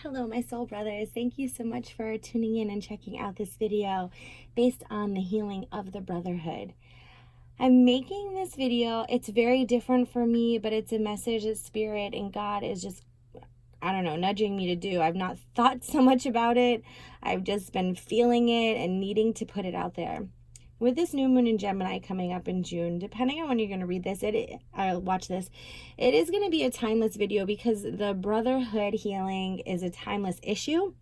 Hello, my soul brothers. Thank you so much for tuning in and checking out this video based on the healing of the Brotherhood. I'm making this video. It's very different for me, but it's a message that Spirit and God is just, I don't know, nudging me to do. I've not thought so much about it. I've just been feeling it and needing to put it out there. With this new moon in Gemini coming up in June, depending on when you're going to read this, watch this, it is going to be a timeless video because the Brotherhood healing is a timeless issue.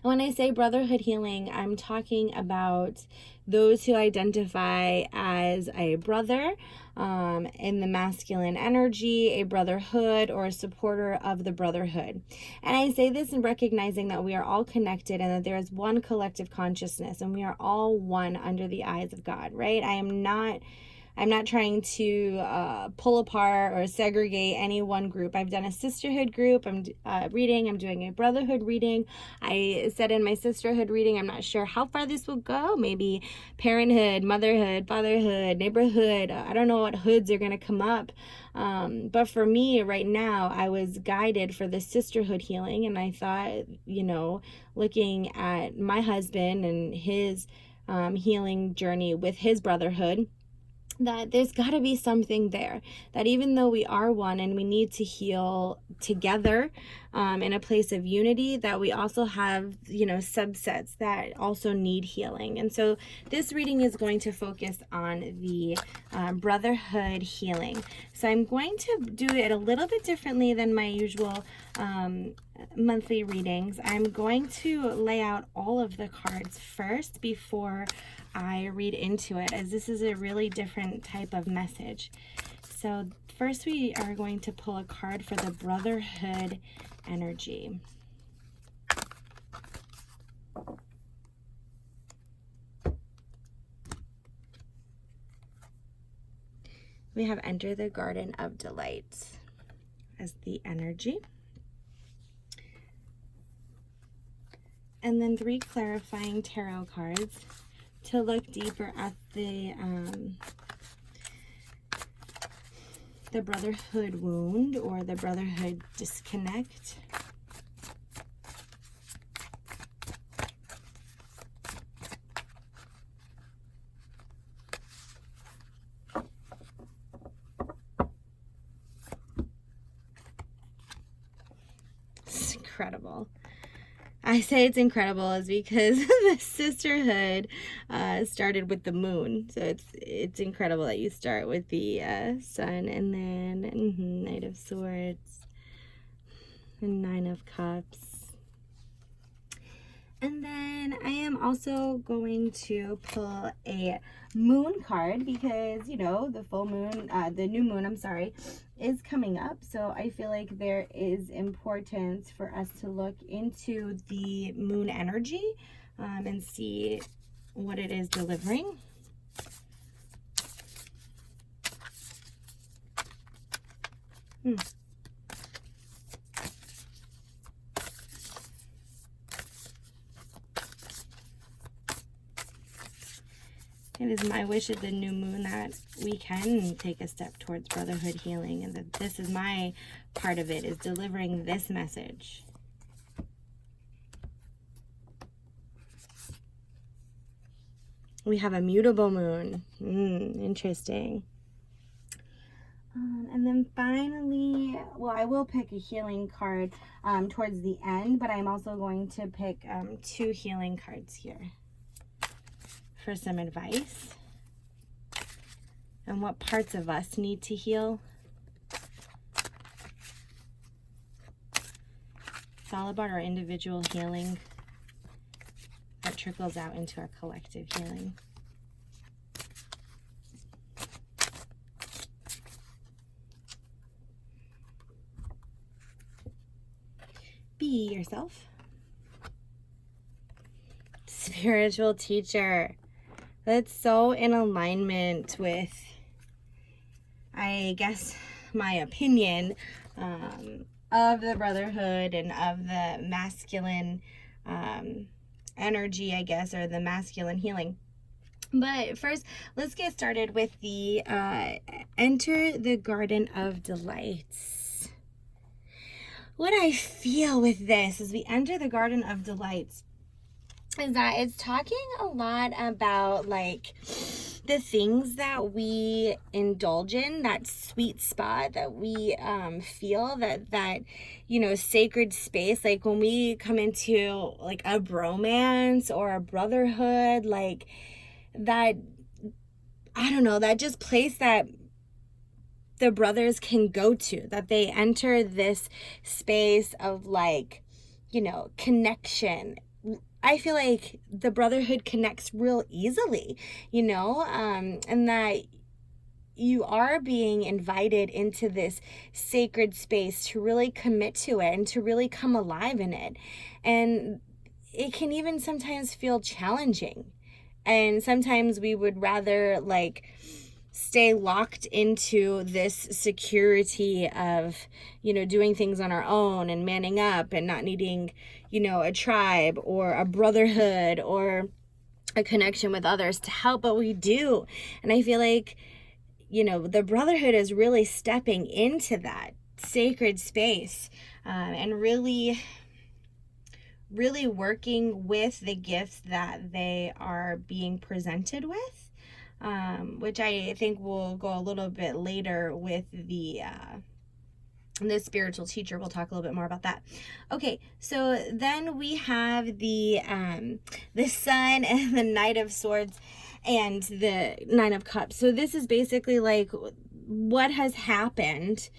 And when I say brotherhood healing, I'm talking about those who identify as a brother in the masculine energy, a brotherhood, or a supporter of the brotherhood. And I say this in recognizing that we are all connected and that there is one collective consciousness and we are all one under the eyes of God, right? I'm not trying to pull apart or segregate any one group. I've done a sisterhood group. I'm reading. I'm doing a brotherhood reading. I said in my sisterhood reading, I'm not sure how far this will go. Maybe parenthood, motherhood, fatherhood, neighborhood. I don't know what hoods are going to come up. But for me right now, I was guided for the sisterhood healing. And I thought, looking at my husband and his healing journey with his brotherhood, that there's got to be something there, that even though we are one and we need to heal together in a place of unity, that we also have, subsets that also need healing. And so this reading is going to focus on the brotherhood healing. So I'm going to do it a little bit differently than my usual monthly readings. I'm going to lay out all of the cards first before I read into it, as this is a really different type of message. So first we are going to pull a card for the brotherhood energy. We have Enter the Garden of Delight as the energy. And then 3 clarifying tarot cards to look deeper at the brotherhood wound or the brotherhood disconnect. It's incredible. I say it's incredible is because the sisterhood started with the moon. So it's incredible that you start with the sun and then Knight of Swords and 9 of Cups. And then I am also going to pull a moon card because, the full moon, the new moon, is coming up. So I feel like there is importance for us to look into the moon energy and see what it is delivering. It is my wish at the new moon that we can take a step towards brotherhood healing, and that this is my part of it, is delivering this message. We have a mutable moon. Interesting. And then finally, I will pick a healing card towards the end, but I'm also going to pick 2 healing cards here for some advice and what parts of us need to heal. It's all about our individual healing that trickles out into our collective healing. Be yourself. Spiritual teacher. That's so in alignment with, I guess, my opinion of the brotherhood and of the masculine energy, I guess, or the masculine healing. But first, let's get started with the Enter the Garden of Delights. what I feel with this as we enter the Garden of Delights is that it's talking a lot about like the things that we indulge in, that sweet spot that we feel, that you know, sacred space, like when we come into like a bromance or a brotherhood, like that, I don't know, that just place that the brothers can go to, that they enter this space of like, you know, connection. I feel like the brotherhood connects real easily, you know, and that you are being invited into this sacred space to really commit to it and to really come alive in it. And it can even sometimes feel challenging. And sometimes we would rather like stay locked into this security of, you know, doing things on our own and manning up and not needing, you know, a tribe or a brotherhood or a connection with others to help, but we do. And I feel like, you know, the brotherhood is really stepping into that sacred space, and really working with the gifts that they are being presented with, which I think we'll go a little bit later with the spiritual teacher. We'll talk a little bit more about that. Okay, so then we have the Sun and the Knight of Swords and the Nine of Cups. So this is basically like what has happened,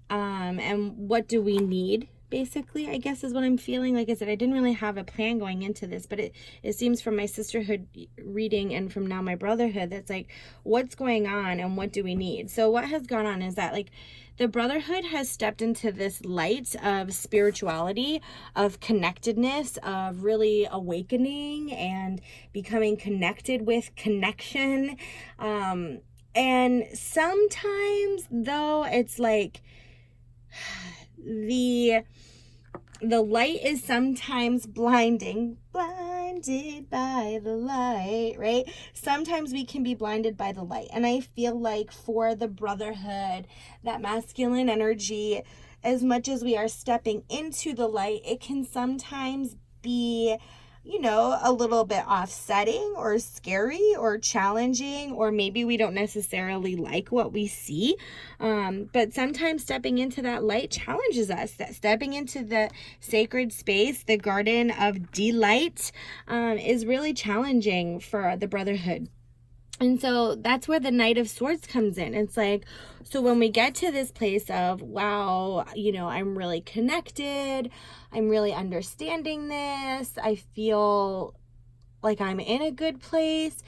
and what do we need, basically, I guess is what I'm feeling. Like I said, I didn't really have a plan going into this, but it seems from my sisterhood reading and from now my brotherhood, that's like what's going on and what do we need. So what has gone on is that like the brotherhood has stepped into this light of spirituality, of connectedness, of really awakening and becoming connected with connection. And sometimes though, it's like the light is sometimes blinded by the light, right? Sometimes we can be blinded by the light. And I feel like for the brotherhood, that masculine energy, as much as we are stepping into the light, it can sometimes be, you know, a little bit offsetting or scary or challenging, or maybe we don't necessarily like what we see. But sometimes stepping into that light challenges us. That stepping into the sacred space, the Garden of Delight, is really challenging for the brotherhood. And so that's where the Knight of Swords comes in. It's like, so when we get to this place of, wow, you know, I'm really connected, I'm really understanding this, I feel like I'm in a good place,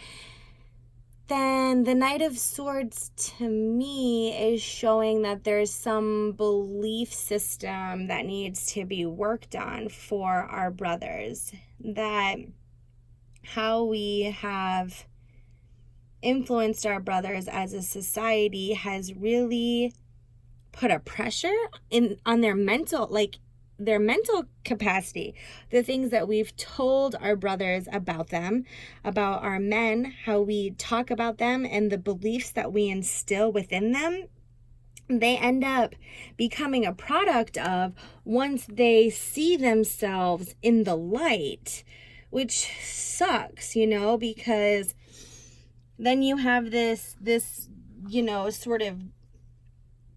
then the Knight of Swords to me is showing that there's some belief system that needs to be worked on for our brothers, that how we have influenced our brothers as a society has really put a pressure on their mental capacity, the things that we've told our brothers about them, about our men, how we talk about them, and the beliefs that we instill within them. They end up becoming a product of once they see themselves in the light, which sucks, you know, because then you have this, you know, sort of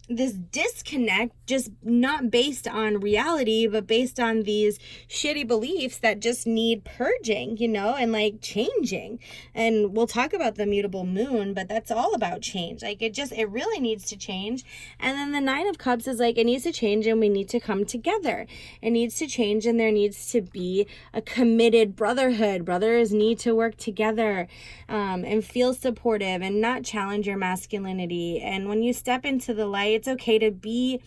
this disconnect, just not based on reality, but based on these shitty beliefs that just need purging, you know, and like changing. And we'll talk about the mutable moon, but that's all about change. Like it really needs to change. And then the Nine of Cups is like, it needs to change and we need to come together. It needs to change and there needs to be a committed brotherhood. Brothers need to work together, and feel supportive and not challenge your masculinity. And when you step into the light, it's okay to be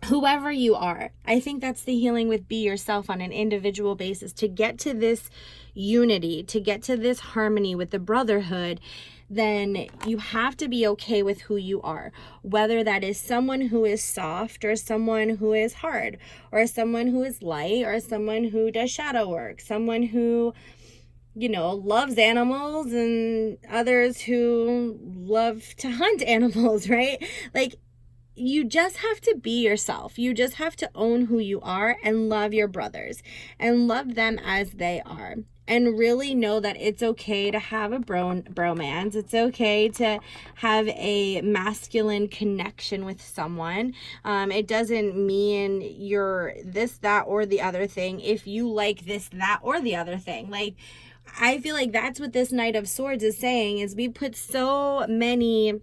whoever you are. I think that's the healing with be yourself on an individual basis. To get to this unity, to get to this harmony with the brotherhood, then you have to be okay with who you are. Whether that is someone who is soft or someone who is hard, or someone who is light or someone who does shadow work, someone who, you know, loves animals and others who love to hunt animals, right? Like you just have to be yourself. You just have to own who you are and love your brothers and love them as they are. And really know that it's okay to have a bromance. It's okay to have a masculine connection with someone. It doesn't mean you're this, that, or the other thing if you like this, that, or the other thing. Like, I feel like that's what this Knight of Swords is saying, is we put so many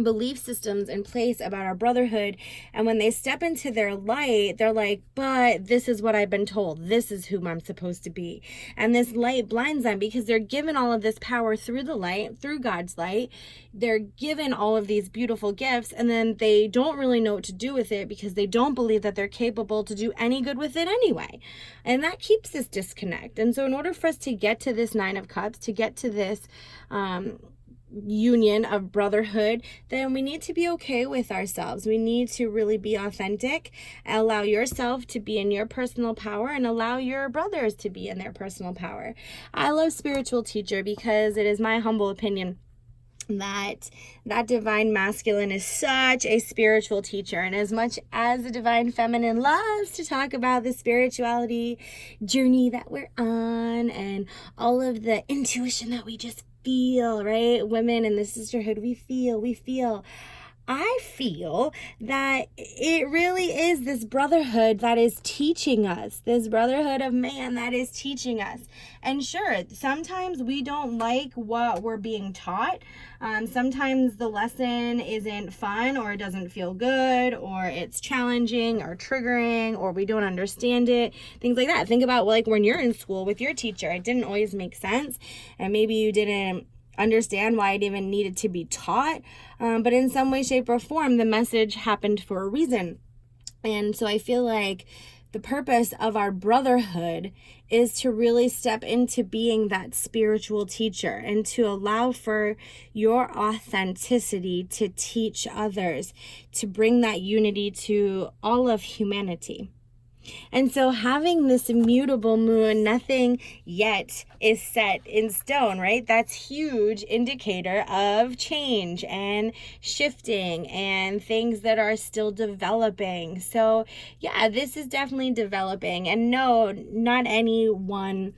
belief systems in place about our brotherhood, and when they step into their light, they're like, but this is what I've been told, this is who I'm supposed to be. And this light blinds them because they're given all of this power through the light, through God's light. They're given all of these beautiful gifts, and then they don't really know what to do with it because they don't believe that they're capable to do any good with it anyway. And that keeps this disconnect. And so in order for us to get to this Nine of Cups, to get to this union of brotherhood, then we need to be okay with ourselves. We need to really be authentic, allow yourself to be in your personal power, and allow your brothers to be in their personal power. I love spiritual teacher because it is my humble opinion that divine masculine is such a spiritual teacher. And as much as the divine feminine loves to talk about the spirituality journey that we're on and all of the intuition that we just feel, right? Women in the sisterhood, we feel. I feel that it really is this brotherhood that is teaching us, this brotherhood of man that is teaching us. And sure, sometimes we don't like what we're being taught. Sometimes the lesson isn't fun, or it doesn't feel good, or it's challenging or triggering, or we don't understand it, things like that. Think about like when you're in school with your teacher, it didn't always make sense, and maybe you didn't understand why it even needed to be taught, but in some way, shape, or form, the message happened for a reason. And so I feel like the purpose of our brotherhood is to really step into being that spiritual teacher and to allow for your authenticity to teach others, to bring that unity to all of humanity. And so having this immutable moon, nothing yet is set in stone, right? That's huge indicator of change and shifting and things that are still developing. So yeah, this is definitely developing. And no, not any one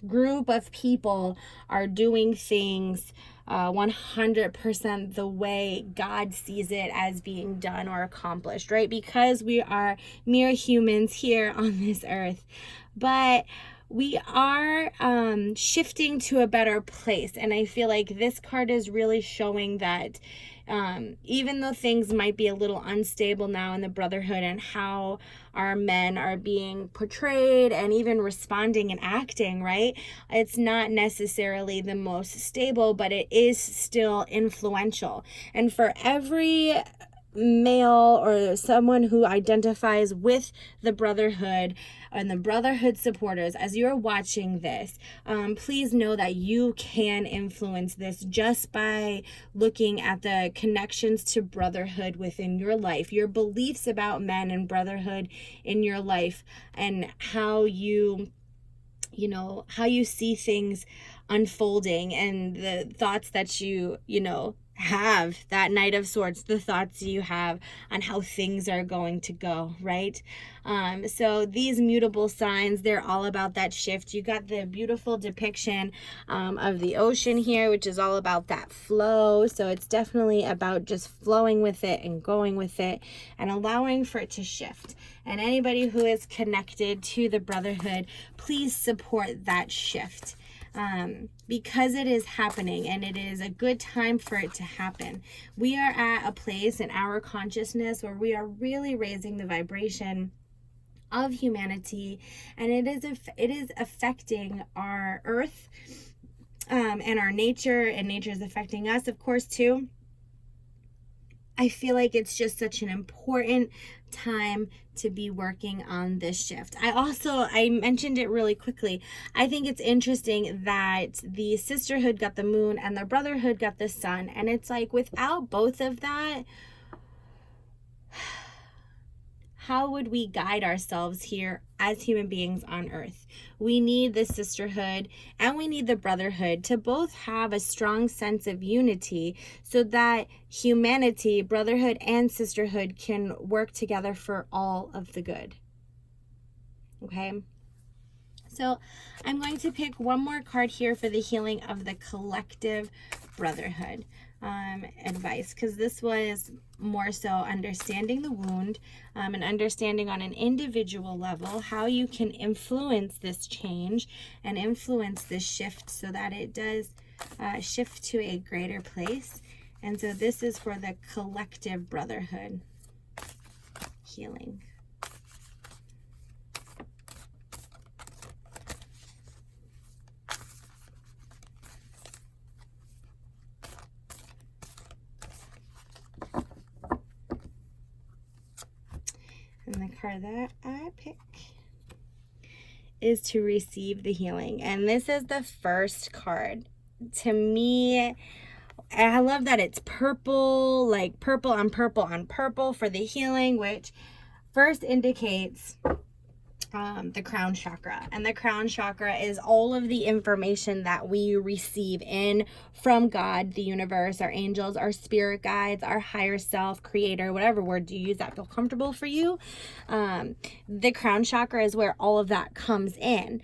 group of people are doing things 100% the way God sees it as being done or accomplished, right? Because we are mere humans here on this earth. But we are shifting to a better place. And I feel like this card is really showing that even though things might be a little unstable now in the brotherhood and how our men are being portrayed and even responding and acting, right? It's not necessarily the most stable, but it is still influential. And for every male or someone who identifies with the brotherhood and the brotherhood supporters, as you're watching this, please know that you can influence this just by looking at the connections to brotherhood within your life, your beliefs about men and brotherhood in your life, and how you see things unfolding, and the thoughts that you have, that Knight of Swords, the thoughts you have on how things are going to go, right? So these mutable signs, they're all about that shift. You got the beautiful depiction of the ocean here, which is all about that flow. So it's definitely about just flowing with it and going with it and allowing for it to shift. And anybody who is connected to the brotherhood, please support that shift. Because it is happening, and it is a good time for it to happen. We are at a place in our consciousness where we are really raising the vibration of humanity, and it is affecting our earth and our nature, and nature is affecting us, of course, too. I feel like it's just such an important time to be working on this shift. I mentioned it really quickly. I think it's interesting that the sisterhood got the moon and the brotherhood got the sun. And it's like, without both of that, how would we guide ourselves here as human beings on earth? We need the sisterhood and we need the brotherhood to both have a strong sense of unity so that humanity, brotherhood and sisterhood, can work together for all of the good. Okay? So I'm going to pick one more card here for the healing of the collective brotherhood advice, because this was more so understanding the wound and understanding on an individual level how you can influence this change and influence this shift so that it does shift to a greater place. And so this is for the collective brotherhood healing. And the card that I pick is to receive the healing. And this is the first card. To me, I love that it's purple, like purple on purple on purple for the healing, which first indicates the crown chakra. And the crown chakra is all of the information that we receive in from God, the universe, our angels, our spirit guides, our higher self, creator, whatever word you use that feel comfortable for you. The crown chakra is where all of that comes in.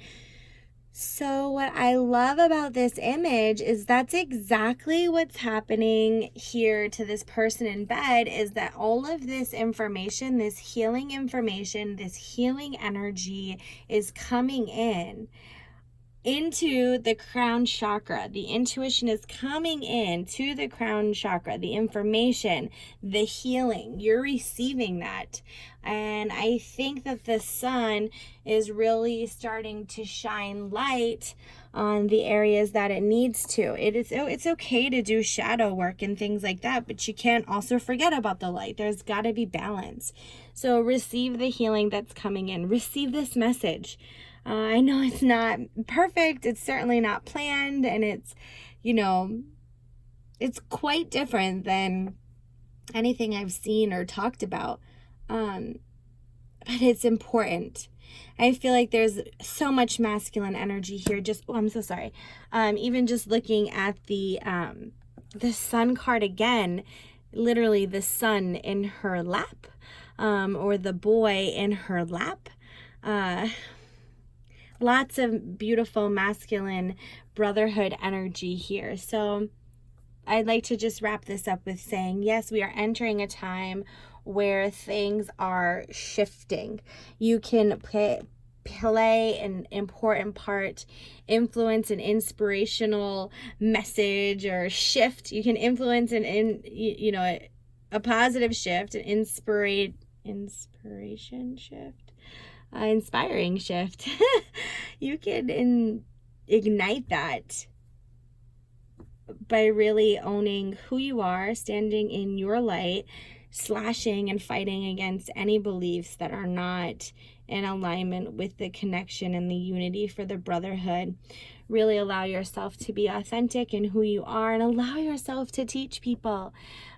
So what I love about this image is that's exactly what's happening here to this person in bed, is that all of this information, this healing information, this healing energy is coming in into the crown chakra. The intuition is coming in to the crown chakra, the information, the healing. You're receiving that. And I think that the sun is really starting to shine light on the areas that it needs to. It's okay to do shadow work and things like that, but you can't also forget about the light. There's got to be balance. So receive the healing that's coming in. Receive this message. I know it's not perfect. It's certainly not planned, and it's, it's quite different than anything I've seen or talked about. But it's important. I feel like there's so much masculine energy here. I'm so sorry. Even just looking at the sun card again, literally the sun in her lap, or the boy in her lap. Lots of beautiful masculine brotherhood energy here. So I'd like to just wrap this up with saying, yes, we are entering a time where things are shifting. You can play an important part, influence an inspirational message or shift. You can influence a positive shift, an inspiration shift. Inspiring shift. You can ignite that by really owning who you are, standing in your light, slashing and fighting against any beliefs that are not in alignment with the connection and the unity for the brotherhood. Really allow yourself to be authentic in who you are, and allow yourself to teach people.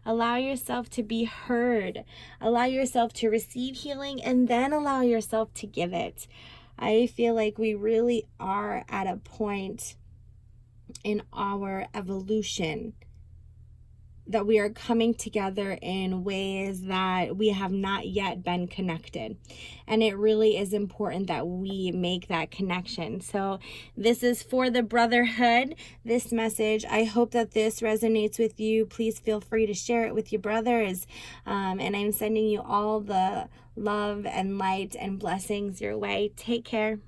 Allow yourself to be heard. Allow yourself to receive healing, and then allow yourself to give it. I feel like we really are at a point in our evolution that we are coming together in ways that we have not yet been connected. And it really is important that we make that connection. So this is for the brotherhood, this message. I hope that this resonates with you. Please feel free to share it with your brothers. And I'm sending you all the love and light and blessings your way. Take care.